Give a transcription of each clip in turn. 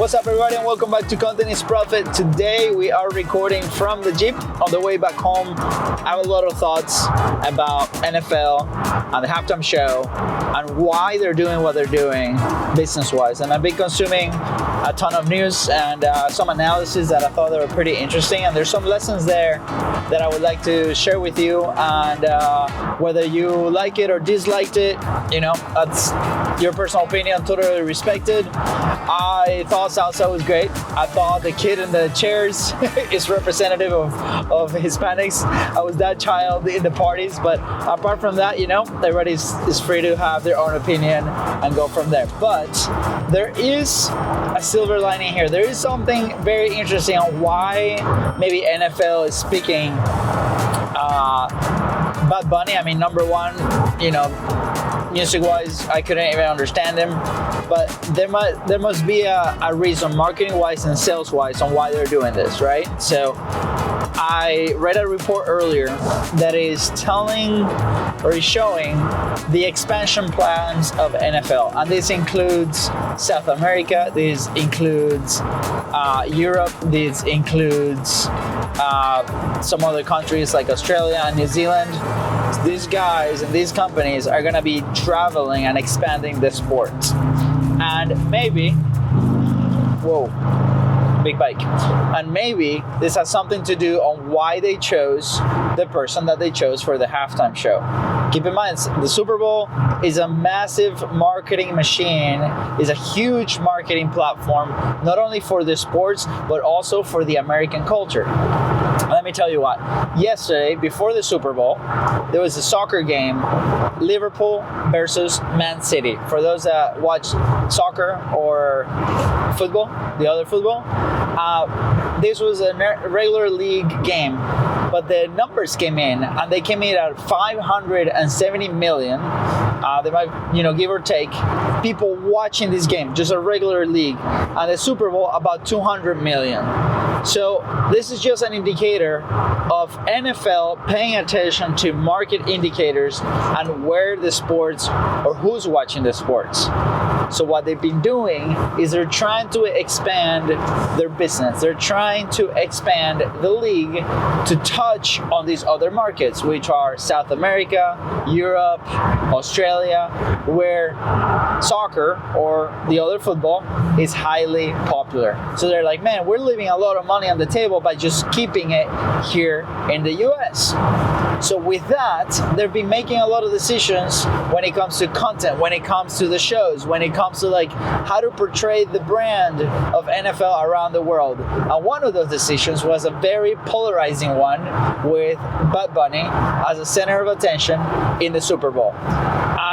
What's up, everybody, and welcome back to Content is Profit. Today we are recording from the Jeep on the way back home. I have a lot of thoughts about NFL and the halftime show and why they're doing what they're doing business-wise. And I've been consuming a ton of news and some analysis that I thought they were pretty interesting. And there's some lessons there that I would like to share with you. And whether you like it or disliked it, you know, that's your personal opinion, totally respected. I thought salsa was great. I thought the kid in the chairs is representative of Hispanics. I was that child in the parties, but apart from that, you know, everybody is free to have their own opinion and go from there. But there is a silver lining here. There is something very interesting on why maybe NFL is speaking Bad Bunny. I mean, number one, you know, music-wise, I couldn't even understand him, but there must be a reason, marketing-wise and sales-wise, on why they're doing this, right? So I read a report earlier that is telling or is showing the expansion plans of NFL, and this includes South America, this includes Europe, this includes some other countries like Australia and New Zealand. These guys and these companies are going to be traveling and expanding the sport. And maybe, whoa, big bike. And maybe this has something to do on why they chose the person that they chose for the halftime show. Keep in mind, the Super Bowl is a massive marketing machine, is a huge marketing platform, not only for the sports, but also for the American culture. Let me tell you what, yesterday, before the Super Bowl, there was a soccer game, Liverpool versus Man City. For those that watch soccer or football, the other football, this was a regular league game, but the numbers came in, and they came in at 570 million. They might, you know, give or take, people watching this game, just a regular league, and the Super Bowl about 200 million. So this is just an indicator of NFL paying attention to market indicators and where the sports or who's watching the sports. So what they've been doing is they're trying to expand their business. They're trying to expand the league to touch on these other markets, which are South America, Europe, Australia, where soccer or the other football is highly popular. So they're like, man, we're leaving a lot of money on the table by just keeping it here in the US. So with that, they've been making a lot of decisions when it comes to content, when it comes to the shows, when it comes to like how to portray the brand of NFL around the world. And one of those decisions was a very polarizing one with Bad Bunny as a center of attention in the Super Bowl.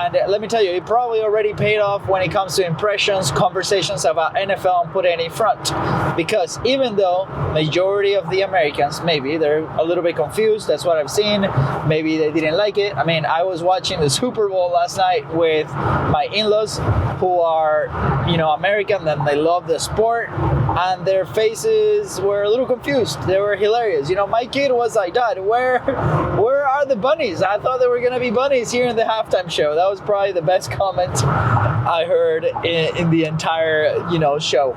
And let me tell you, it probably already paid off when it comes to impressions, conversations about NFL and putting it in front. Because even though majority of the Americans, maybe they're a little bit confused, that's what I've seen, maybe they didn't like it. I mean, I was watching the Super Bowl last night with my in-laws who are, you know, American, and they love the sport, and their faces were a little confused. They were hilarious. You know, my kid was like, Dad, where are the bunnies? I thought there were going to be bunnies here in the halftime show. That was probably the best comment I heard in the entire, you know, show.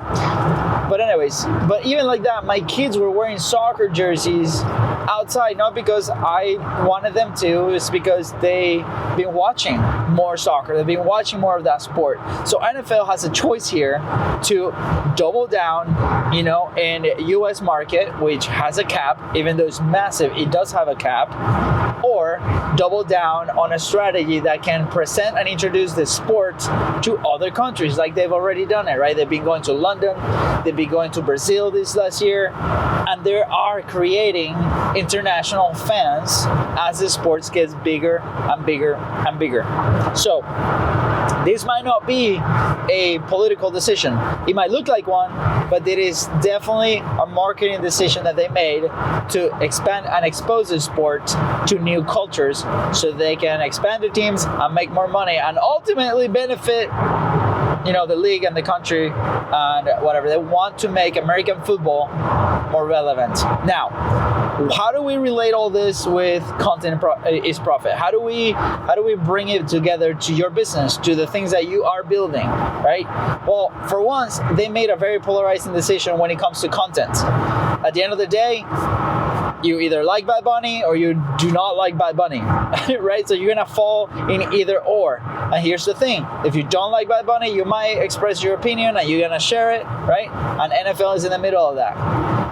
But anyways, but even like that, my kids were wearing soccer jerseys outside, not because I wanted them to, it's because they've been watching more soccer. They've been watching more of that sport. So NFL has a choice here to double down, you know, in US market, which has a cap, even though it's massive, it does have a cap, or double down on a strategy that can present and introduce the sport to other countries, like they've already done it, right? They've been going to London, they've been going to Brazil this last year, and they are creating international fans as the sports gets bigger and bigger and bigger. So this might not be a political decision. It might look like one, but it is definitely a marketing decision that they made to expand and expose the sport to new cultures so they can expand the teams and make more money and ultimately benefit the league and the country and whatever. They want to make American football more relevant. Now, how do we relate all this with content is profit? How do we bring it together to your business, to the things that you are building, right? Well, for once, they made a very polarizing decision when it comes to content. At the end of the day, you either like Bad Bunny or you do not like Bad Bunny, right? So you're gonna fall in either or. And here's the thing: if you don't like Bad Bunny, you might express your opinion and you're gonna share it, right? And NFL is in the middle of that.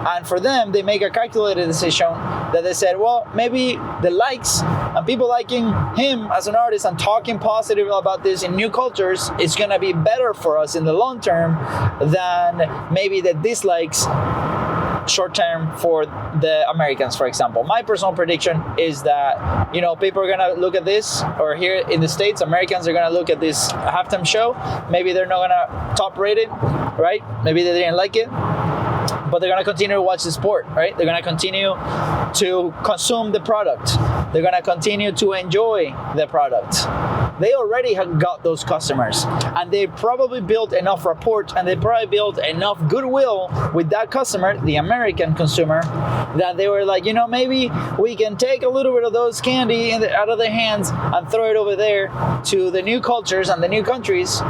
And for them, they make a calculated decision that they said, well, maybe the likes and people liking him as an artist and talking positive about this in new cultures is gonna be better for us in the long term than maybe the dislikes short term for the Americans, for example. My personal prediction is that, people are gonna look at this, or here in the States, Americans are gonna look at this halftime show. Maybe they're not gonna top rate it, right? Maybe they didn't like it, but they're gonna continue to watch the sport, right? They're gonna continue to consume the product. They're gonna continue to enjoy the product. They already have got those customers, and they probably built enough rapport, and they probably built enough goodwill with that customer, the American consumer, that they were like, maybe we can take a little bit of those candy out of their hands and throw it over there to the new cultures and the new countries,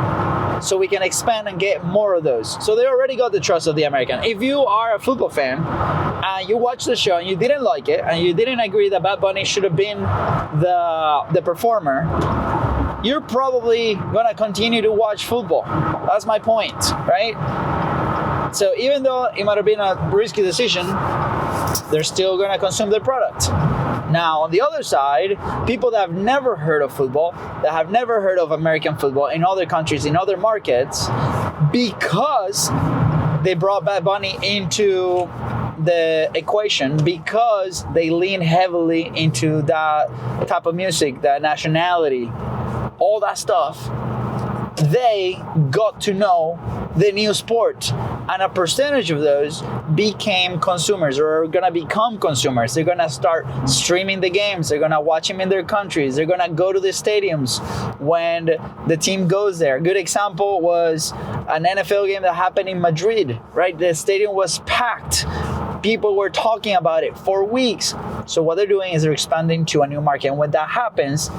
so we can expand and get more of those. So they already got the trust of the American. If you are a football fan and you watch the show and you didn't like it and you didn't agree that Bad Bunny should have been the performer, you're probably gonna continue to watch football. That's my point, right? So even though it might have been a risky decision, they're still gonna consume their product. Now, on the other side, people that have never heard of football, that have never heard of American football in other countries, in other markets, because they brought Bad Bunny into the equation, because they lean heavily into that type of music, that nationality, all that stuff, they got to know the new sport, and a percentage of those became consumers, or are gonna become consumers. They're gonna start streaming the games. They're gonna watch them in their countries. They're gonna go to the stadiums when the team goes there. A good example was an NFL game that happened in Madrid, right? The stadium was packed. People were talking about it for weeks. So what they're doing is they're expanding to a new market. And when that happens,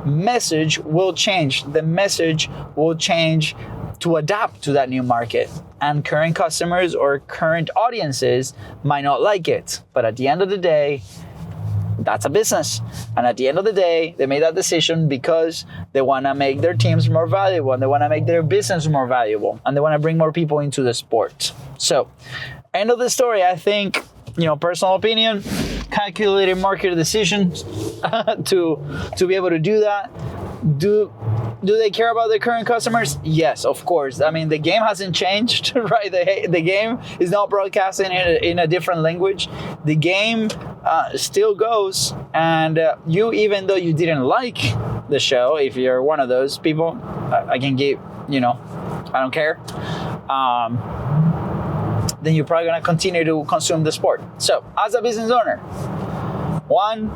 message will change. The message will change to adapt to that new market. And current customers or current audiences might not like it. But at the end of the day, that's a business. And at the end of the day, they made that decision because they want to make their teams more valuable, and they want to make their business more valuable, and they want to bring more people into the sport. So, end of the story, I think, personal opinion, calculated market decision to be able to do that. Do they care about their current customers? Yes, of course. I mean, the game hasn't changed, right? The game is not broadcasting in a different language. The game still goes, and you, even though you didn't like the show, if you're one of those people, I can give, I don't care. Then you're probably going to continue to consume the sport. So, as a business owner, one,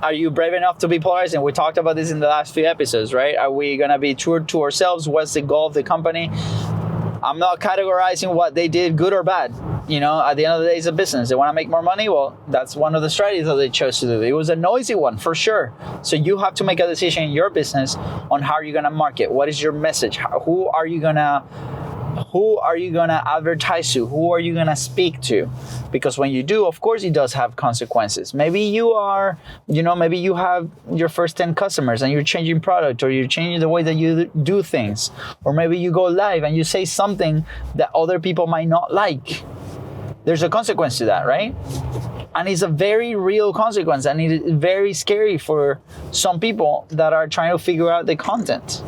are you brave enough to be polarizing? We talked about this in the last few episodes, right? Are we going to be true to ourselves? What's the goal of the company? I'm not categorizing what they did, good or bad. At the end of the day, it's a business. They want to make more money. Well, that's one of the strategies that they chose to do. It was a noisy one, for sure. So you have to make a decision in your business on how you're going to market. What is your message? Who are you going to advertise to? Who are you going to speak to? Because when you do, of course, it does have consequences. Maybe you are, maybe you have your first 10 customers and you're changing product, or you're changing the way that you do things. Or maybe you go live and you say something that other people might not like. There's a consequence to that, right? And it's a very real consequence, and it is very scary for some people that are trying to figure out the content.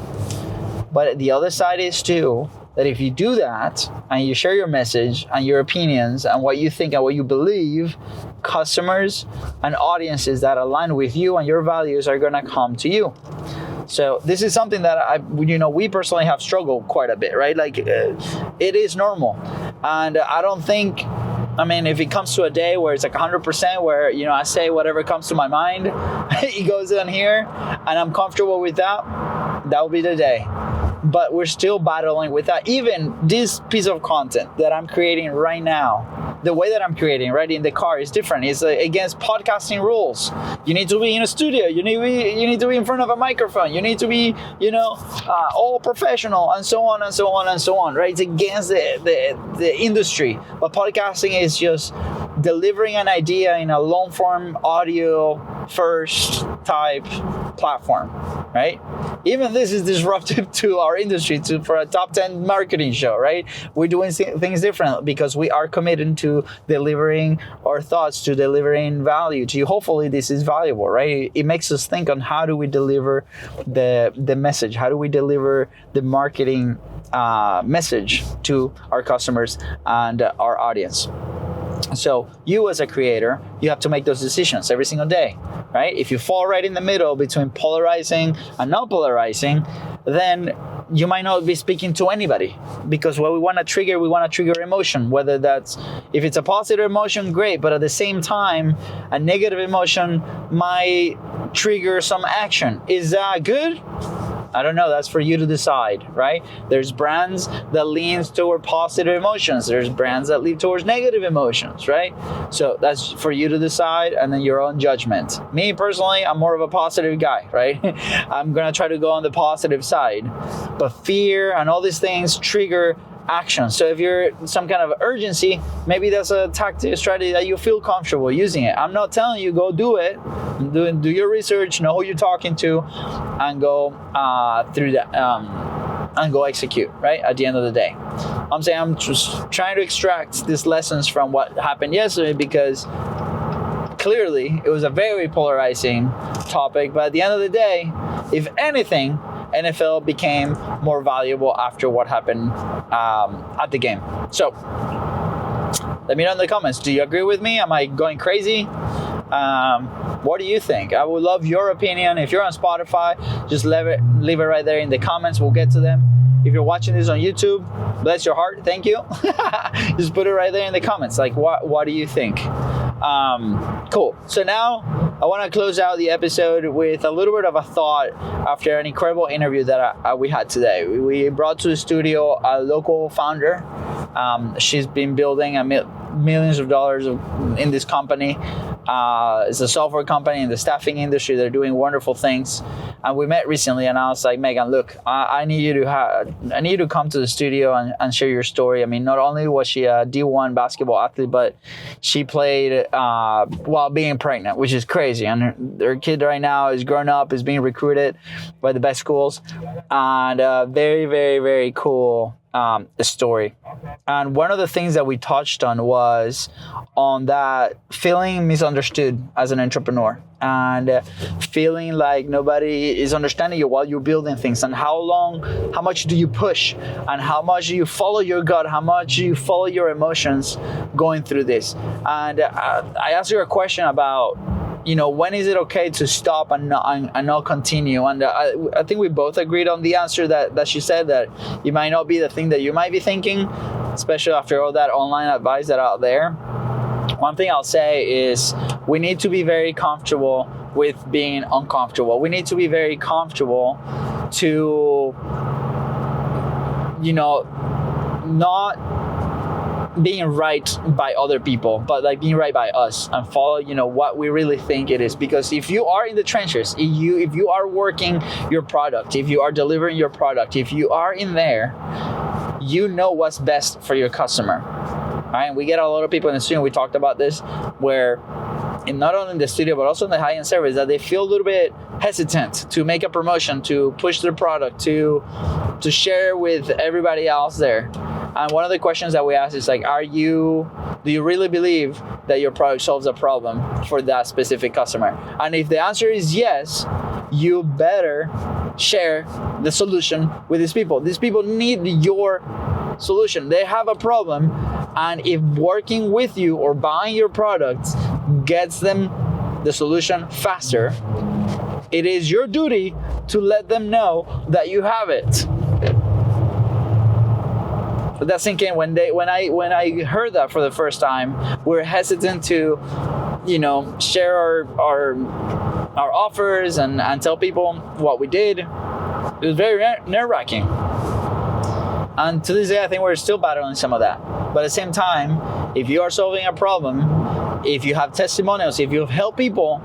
But the other side is too, that if you do that and you share your message and your opinions and what you think and what you believe, customers and audiences that align with you and your values are going to come to you. So this is something that we personally have struggled quite a bit, right? Like it is normal. And I don't think, if it comes to a day where it's like 100%, where, I say whatever comes to my mind, it goes in here and I'm comfortable with that, that will be the day. but we're still battling with that. Even this piece of content that I'm creating right now, the way that I'm creating right in the car is different. It's against podcasting rules. You need to be in a studio. You need to be in front of a microphone. You need to be, all professional, and so on and so on and so on. Right? It's against the industry. But podcasting is just delivering an idea in a long form audio first type platform, right? Even this is disruptive to our industry, for a top 10 marketing show, right? We're doing things different because we are committed to delivering our thoughts, to delivering value to you. Hopefully this is valuable, right? It makes us think on how do we deliver the message, how do we deliver the marketing message to our customers and our audience. So you as a creator, you have to make those decisions every single day, right? If you fall right in the middle between polarizing and not polarizing, then you might not be speaking to anybody, because what we want to trigger emotion, whether that's, if it's a positive emotion, great, but at the same time, a negative emotion might trigger some action. Is that good? I don't know. That's for you to decide, right? There's brands that leans toward positive emotions. There's brands that lean towards negative emotions, right? So that's for you to decide, and then your own judgment. Me personally, I'm more of a positive guy, right? I'm going to try to go on the positive side. But fear and all these things trigger action. So if you're some kind of urgency, maybe that's a tactic, strategy that you feel comfortable using it. I'm not telling you go do it. Do your research, know who you're talking to, and go through that and go execute, right? At the end of the day, I'm saying I'm just trying to extract these lessons from what happened yesterday, because clearly it was a very polarizing topic. But at the end of the day, if anything, NFL became more valuable after what happened at the game. So let me know in the comments. Do you agree with me? Am I going crazy? What do you think? I would love your opinion. If you're on Spotify, just leave it right there in the comments. We'll get to them. If you're watching this on YouTube, bless your heart. Thank you. Just put it right there in the comments. Like, what do you think? Cool. So now I want to close out the episode with a little bit of a thought after an incredible interview that we had today. We brought to the studio a local founder. She's been building millions of dollars in this company. It's a software company in the staffing industry. They're doing wonderful things. And we met recently, and I was like, Megan, look, I need you to come to the studio and share your story. I mean, not only was she a D1 basketball athlete, but she played while being pregnant, which is crazy. And her kid right now is grown up, is being recruited by the best schools, and very, very, very cool story. And one of the things that we touched on was on that feeling misunderstood as an entrepreneur, and feeling like nobody is understanding you while you're building things, and how much do you push, and how much do you follow your gut, how much do you follow your emotions going through this. And I asked her a question about, when is it okay to stop and not continue? And I think we both agreed on the answer that she said, that it might not be the thing that you might be thinking, especially after all that online advice that out there. One thing I'll say is we need to be very comfortable with being uncomfortable. We need to be very comfortable to, not being right by other people, but like being right by us, and follow what we really think it is. Because if you are in the trenches, if you are working your product, if you are delivering your product, if you are in there, you know what's best for your customer. Right? We get a lot of people in the studio, we talked about this, where not only in the studio but also in the high-end service, that they feel a little bit hesitant to make a promotion, to push their product, to share with everybody else there. And one of the questions that we ask is like, do you really believe that your product solves a problem for that specific customer? And if the answer is yes, you better share the solution with these people. These people need your solution. They have a problem, and if working with you or buying your products gets them the solution faster, it is your duty to let them know that you have it. But that's thinking when I heard that for the first time, we're hesitant to, share our offers and tell people what we did. It was very nerve-wracking. And to this day, I think we're still battling some of that. But at the same time, if you are solving a problem, if you have testimonials, if you have helped people,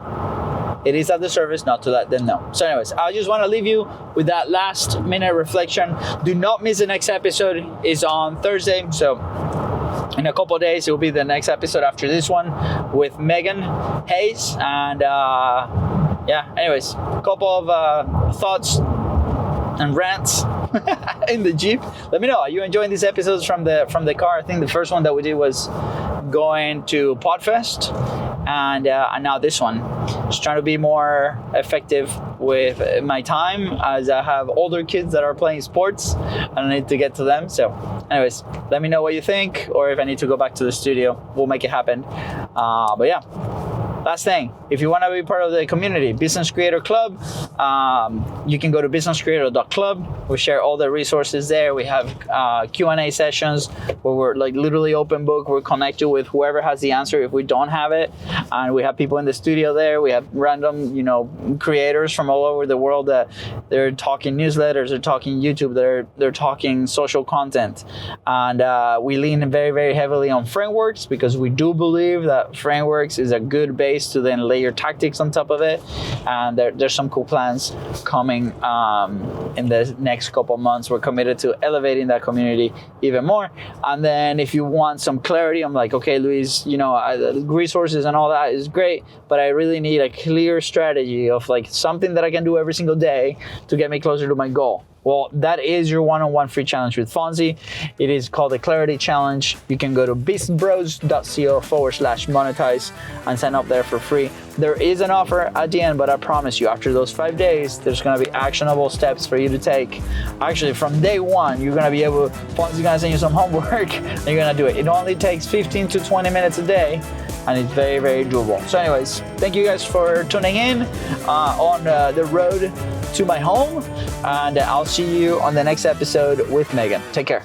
it is at the service not to let them know. So anyways, I just want to leave you with that last minute reflection. Do not miss the next episode. It's on Thursday. So in a couple of days, it will be the next episode after this one with Megan Hayes. And anyways, a couple of thoughts and rants in the Jeep. Let me know, are you enjoying these episodes from the car? I think the first one that we did was going to Podfest, and now this one. Just trying to be more effective with my time, as I have older kids that are playing sports and I need to get to them. So anyways, let me know what you think, or if I need to go back to the studio, we'll make it happen. But yeah, last thing, if you want to be part of the community, Business Creator Club, you can go to businesscreator.club. We share all the resources there. We have Q&A sessions where we're like literally open book. We're connected with whoever has the answer if we don't have it. And we have people in the studio there. We have random, creators from all over the world that they're talking newsletters, they're talking YouTube, they're talking social content. And we lean very, very heavily on frameworks, because we do believe that frameworks is a good base to then lay your tactics on top of it. And there's some cool plans coming in the next couple months. We're committed to elevating that community even more. And then if you want some clarity, I'm like, okay, Luis, resources and all that is great, but I really need a clear strategy of like something that I can do every single day to get me closer to my goal. Well, that is your one-on-one free challenge with Fonzie. It is called the Clarity Challenge. You can go to businessbros.co/monetize and sign up there for free. There is an offer at the end, but I promise you, after those 5 days, there's gonna be actionable steps for you to take. Actually, from day one, you're gonna be able, Fonzie's gonna send you some homework and you're gonna do it. It only takes 15 to 20 minutes a day, and it's very, very doable. So anyways, thank you guys for tuning in on the road to my home, and I'll see you on the next episode with Megan. Take care.